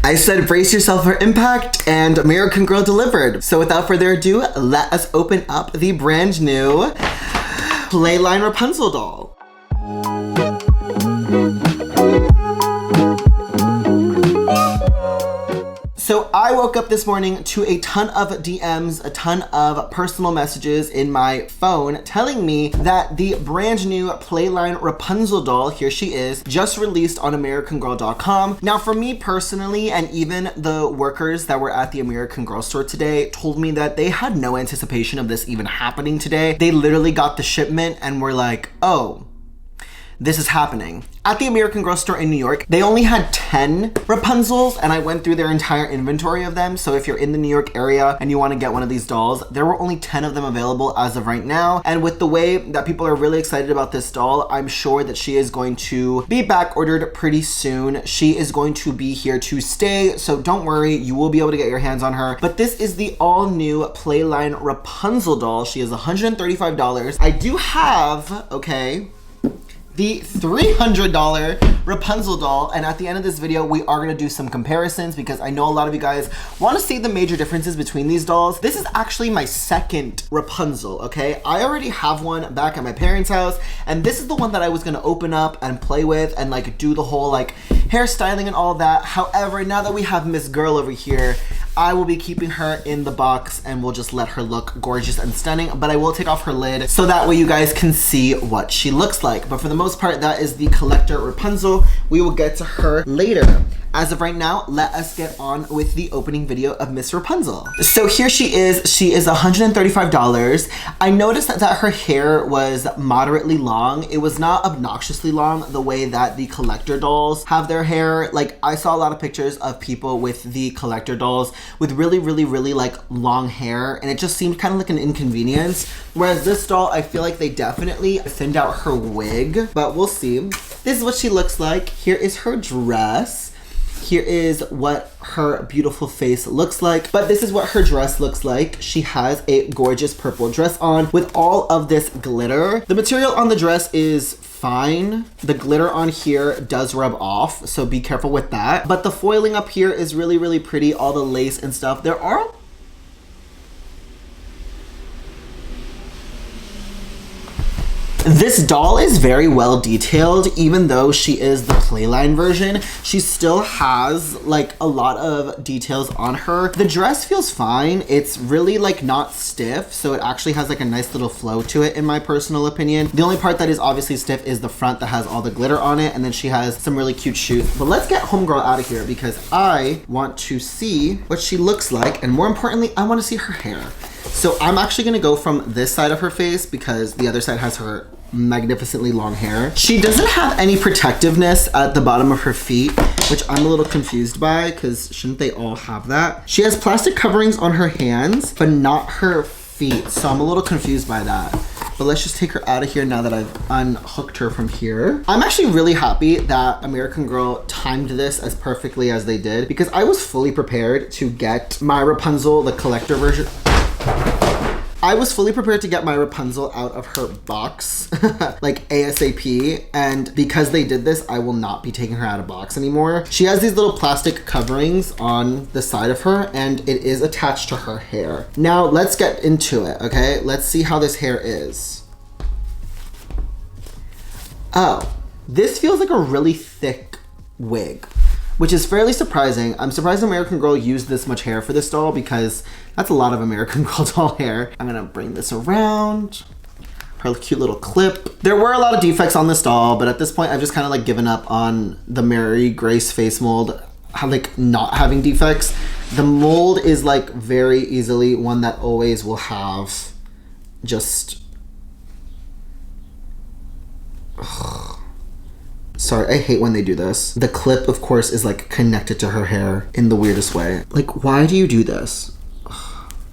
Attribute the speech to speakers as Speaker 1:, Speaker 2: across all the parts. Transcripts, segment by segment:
Speaker 1: I said brace yourself for impact, and American Girl delivered. So without further ado, let us open up the brand new Playline Rapunzel doll. So I woke up this morning to a ton of DMs, a ton of personal messages in my phone telling me that the brand new Playline Rapunzel doll, here she is, just released on AmericanGirl.com. Now for me personally, and even the workers that were at the American Girl store today told me that they had no anticipation of this even happening today. They literally got the shipment and were like, oh, this is happening. At the American Girl store in New York, they only had 10 Rapunzels, and I went through their entire inventory of them. So if you're in the New York area and you want to get one of these dolls, there were only 10 of them available as of right now. And with the way that people are really excited about this doll, I'm sure that she is going to be back ordered pretty soon. She is going to be here to stay, so don't worry, you will be able to get your hands on her. But this is the all new Playline Rapunzel doll. She is $135. I do have, okay, the $300 Rapunzel doll, and at the end of this video we are going to do some comparisons because I know a lot of you guys want to see the major differences between these dolls. This is actually my second Rapunzel, okay? I already have one back at my parents' house, and this is the one that I was going to open up and play with and like do the whole like hairstyling and all that. However, now that we have Miss Girl over here, I will be keeping her in the box and we'll just let her look gorgeous and stunning, but I will take off her lid so that way you guys can see what she looks like. But for the most part, that is the collector Rapunzel. We will get to her later. As of right now, let us get on with the opening video of Miss Rapunzel. So here she is. She is $135. I noticed that her hair was moderately long. It was not obnoxiously long the way that the collector dolls have their hair. Like, I saw a lot of pictures of people with the collector dolls with really like long hair, and it just seemed kind of like an inconvenience. Whereas this doll, I feel like they definitely thinned out her wig, but we'll see. This is what she looks like. Here is her dress. Here is what her beautiful face looks like, but this is what her dress looks like. She has a gorgeous purple dress on with all of this glitter. The material on the dress is fine. The glitter on here does rub off, so be careful with that. But the foiling up here is really pretty, all the lace and stuff. There are This doll is very well detailed. Even though she is the Playline version, she still has like a lot of details on her. The dress feels fine. It's really like not stiff, so it actually has like a nice little flow to it in my personal opinion. The only part that is obviously stiff is the front that has all the glitter on it, and then she has some really cute shoes. But let's get homegirl out of here because I want to see what she looks like, and more importantly, I want to see her hair. So I'm actually gonna go from this side of her face because the other side has her magnificently long hair. She doesn't have any protectiveness at the bottom of her feet, which I'm a little confused by because shouldn't they all have that? She has plastic coverings on her hands, but not her feet. So I'm a little confused by that. But let's just take her out of here now that I've unhooked her from here. I'm actually really happy that American Girl timed this as perfectly as they did because I was fully prepared to get my Rapunzel, the collector version. I was fully prepared to get my Rapunzel out of her box, like ASAP, and because they did this, I will not be taking her out of box anymore. She has these little plastic coverings on the side of her, and it is attached to her hair. Now, let's get into it, okay? Let's see how this hair is. Oh, this feels like a really thick wig, which is fairly surprising. I'm surprised American Girl used this much hair for this doll because that's a lot of American Girl doll hair. I'm gonna bring this around. Her cute little clip. There were a lot of defects on this doll, but at this point I've just kind of like given up on the Mary Grace face mold, like not having defects. The mold is like very easily one that always will have just... Ugh. Sorry, I hate when they do this. The clip, of course, is like connected to her hair in the weirdest way. Like, why do you do this?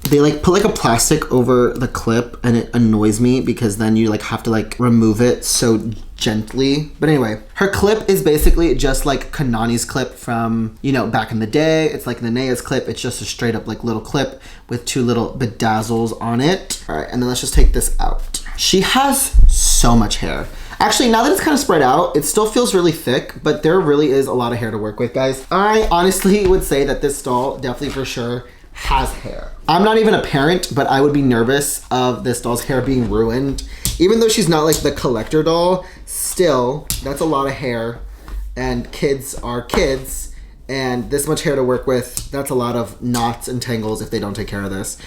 Speaker 1: They like put like a plastic over the clip and it annoys me because then you like have to like remove it so gently. But anyway, her clip is basically just like Kanani's clip from, you know, back in the day. It's like Nanea's clip. It's just a straight up like little clip with two little bedazzles on it. All right, and then let's just take this out. She has so much hair. Actually, now that it's kind of spread out, it still feels really thick, but there really is a lot of hair to work with, guys. I honestly would say that this doll definitely for sure has hair. I'm not even a parent, but I would be nervous of this doll's hair being ruined. Even though she's not like the collector doll, still, that's a lot of hair, and kids are kids, and this much hair to work with, that's a lot of knots and tangles if they don't take care of this.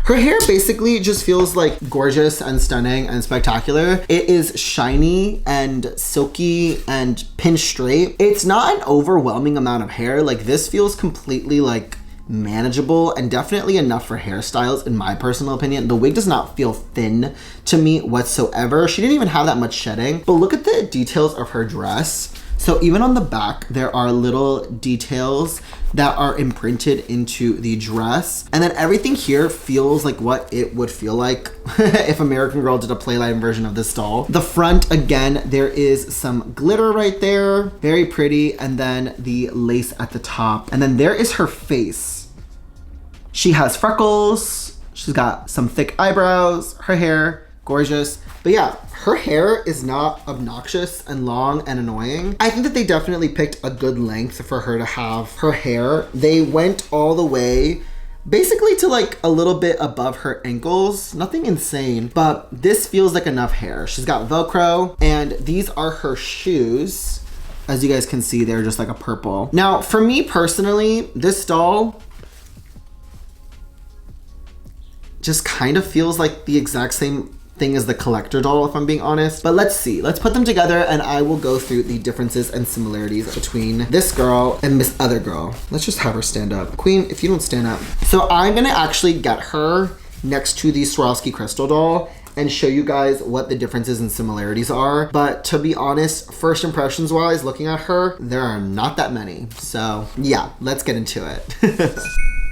Speaker 1: Her hair basically just feels like gorgeous and stunning and spectacular. It is shiny and silky and pinned straight. It's not an overwhelming amount of hair. Like, this feels completely like manageable and definitely enough for hairstyles in my personal opinion. The wig does not feel thin to me whatsoever. She didn't even have that much shedding, but look at the details of her dress. So even on the back, there are little details that are imprinted into the dress. And then everything here feels like what it would feel like if American Girl did a Playline version of this doll. The front, again, there is some glitter right there. Very pretty. And then the lace at the top. And then there is her face. She has freckles. She's got some thick eyebrows. Her hair, gorgeous. But yeah, her hair is not obnoxious and long and annoying. I think that they definitely picked a good length for her to have her hair. They went all the way basically to like a little bit above her ankles. Nothing insane, but this feels like enough hair. She's got Velcro, and these are her shoes. As you guys can see, they're just like a purple. Now, for me personally, this doll just kind of feels like the exact same thing as the collector doll, if I'm being honest. But let's see. Let's put them together and I will go through the differences and similarities between this girl and this other girl. Let's just have her stand up. Queen, if you don't stand up. So I'm gonna actually get her next to the Swarovski crystal doll and show you guys what the differences and similarities are. But to be honest, first impressions wise, looking at her, there are not that many. So yeah, let's get into it.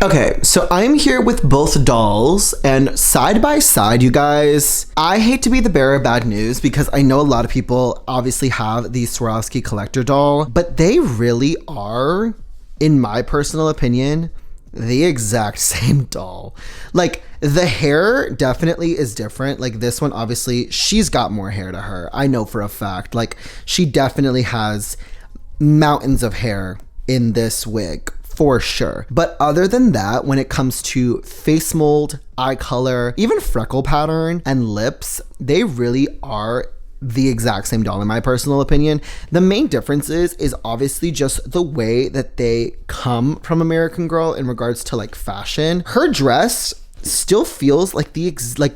Speaker 1: Okay, so I'm here with both dolls, and side by side, you guys, I hate to be the bearer of bad news because I know a lot of people obviously have the Swarovski collector doll, but they really are, in my personal opinion, the exact same doll. Like, the hair definitely is different. Like, this one, obviously, she's got more hair to her. I know for a fact. Like, she definitely has mountains of hair in this wig. For sure. But other than that, when it comes to face mold, eye color, even freckle pattern and lips, they really are the exact same doll in my personal opinion. The main difference is obviously just the way that they come from American Girl in regards to like fashion. Her dress still feels like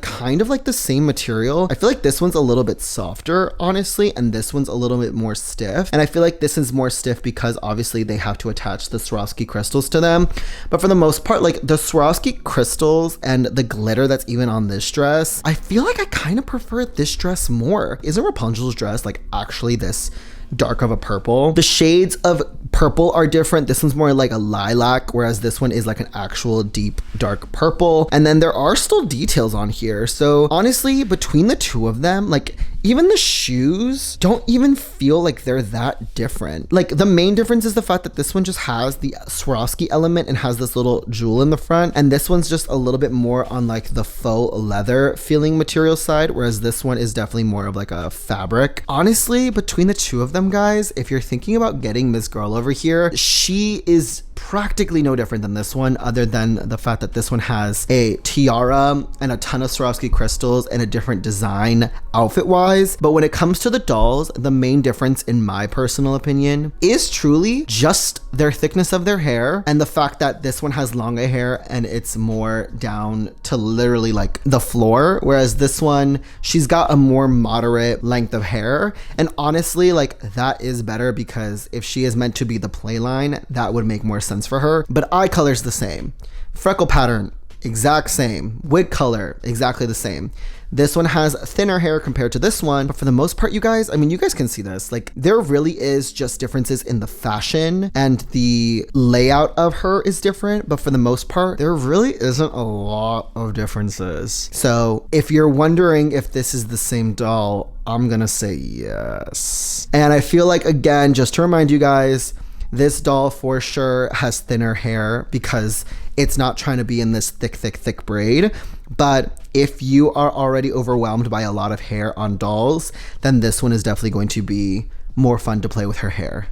Speaker 1: kind of like the same material. I feel like this one's a little bit softer, honestly, and this one's a little bit more stiff. And I feel like this is more stiff because obviously they have to attach the Swarovski crystals to them. But for the most part, like the Swarovski crystals and the glitter that's even on this dress, I feel like I kind of prefer this dress more. Isn't Rapunzel's dress like actually this dark of a purple? The shades of purple are different. This one's more like a lilac, whereas this one is like an actual deep dark purple. And then there are still details on here. So honestly, between the two of them, like even the shoes don't even feel like they're that different. Like the main difference is the fact that this one just has the Swarovski element and has this little jewel in the front, and this one's just a little bit more on like the faux leather feeling material side, whereas this one is definitely more of like a fabric. Honestly, between the two of them, guys, if you're thinking about getting Miss Girl over here, she is practically no different than this one, other than the fact that this one has a tiara and a ton of Swarovski crystals and a different design outfit wise. But when it comes to the dolls, the main difference in my personal opinion is truly just their thickness of their hair and the fact that this one has longer hair and it's more down to literally like the floor, whereas this one, she's got a more moderate length of hair. And honestly, like that is better because if she is meant to be the playline, that would make more sense for her. But eye color's the same, freckle pattern exact same, wig color exactly the same. This one has thinner hair compared to this one, but for the most part, you guys, I mean, you guys can see this, like there really is just differences in the fashion and the layout of her is different, but for the most part, there really isn't a lot of differences. So if you're wondering if this is the same doll, I'm gonna say yes. And I feel like, again, just to remind you guys, This doll for sure has thinner hair because it's not trying to be in this thick braid. But if you are already overwhelmed by a lot of hair on dolls, then this one is definitely going to be more fun to play with her hair.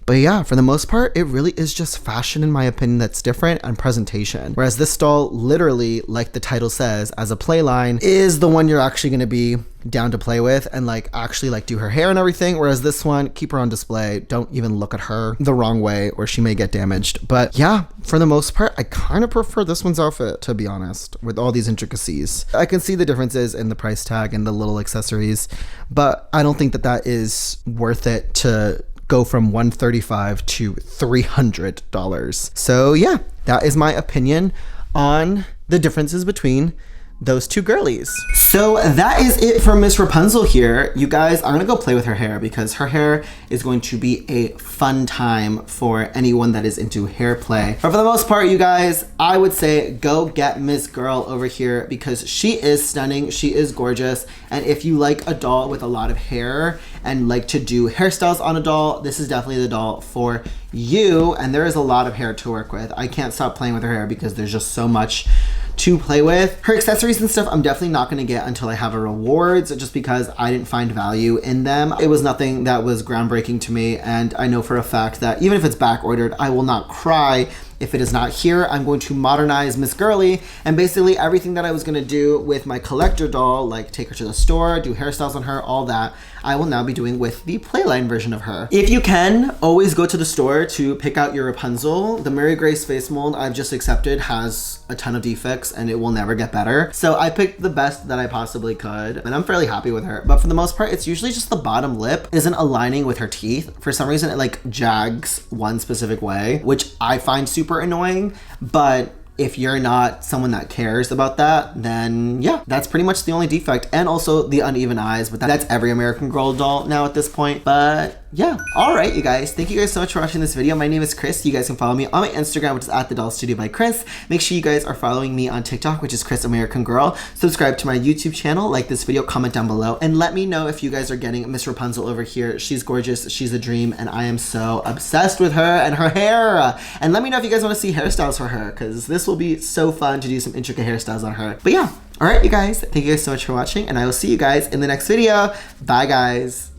Speaker 1: But yeah, for the most part, it really is just fashion, in my opinion, that's different, and presentation. Whereas this doll, literally, like the title says, as a play line, is the one you're actually going to be down to play with and like actually like do her hair and everything. Whereas this one, keep her on display. Don't even look at her the wrong way or she may get damaged. But yeah, for the most part, I kind of prefer this one's outfit, to be honest, with all these intricacies. I can see the differences in the price tag and the little accessories, but I don't think that that is worth it to go from $135 to $300. So yeah, that is my opinion on the differences between those two girlies. So that is it for Miss Rapunzel here. You guys, I'm gonna go play with her hair because her hair is going to be a fun time for anyone that is into hair play. But for the most part, you guys, I would say go get Miss Girl over here because she is stunning, she is gorgeous, and if you like a doll with a lot of hair and like to do hairstyles on a doll, this is definitely the doll for you. And there is a lot of hair to work with. I can't stop playing with her hair because there's just so much to play with. Her accessories and stuff, I'm definitely not gonna get until I have a rewards just because I didn't find value in them. It was nothing that was groundbreaking to me, and I know for a fact that even if it's back ordered, I will not cry if it is not here. I'm going to modernize Miss Girly, and basically everything that I was gonna do with my collector doll, like take her to the store, do hairstyles on her, all that, I will now be doing with the Playline version of her. If you can, always go to the store to pick out your Rapunzel. The Mary Grace face mold I've just accepted has a ton of defects and it will never get better. So I picked the best that I possibly could, and I'm fairly happy with her. But for the most part, it's usually just the bottom lip isn't aligning with her teeth. For some reason, it like jags one specific way, which I find super annoying, but if you're not someone that cares about that, then yeah, that's pretty much the only defect. And also the uneven eyes, but that's every American Girl doll now at this point. But yeah, all right, you guys, thank you guys so much for watching this video. My name is Chris. You guys can follow me on my Instagram, which is @thedollstudio by Chris. Make sure you guys are following me on TikTok, which is Chris American Girl. Subscribe to my YouTube channel, like this video, comment down below, and let me know if you guys are getting Miss Rapunzel over here. She's gorgeous, she's a dream, and I am so obsessed with her and her hair. And let me know if you guys want to see hairstyles for her, because this will be so fun to do some intricate hairstyles on her. But yeah, all right, you guys, thank you guys so much for watching, and I will see you guys in the next video. Bye, guys.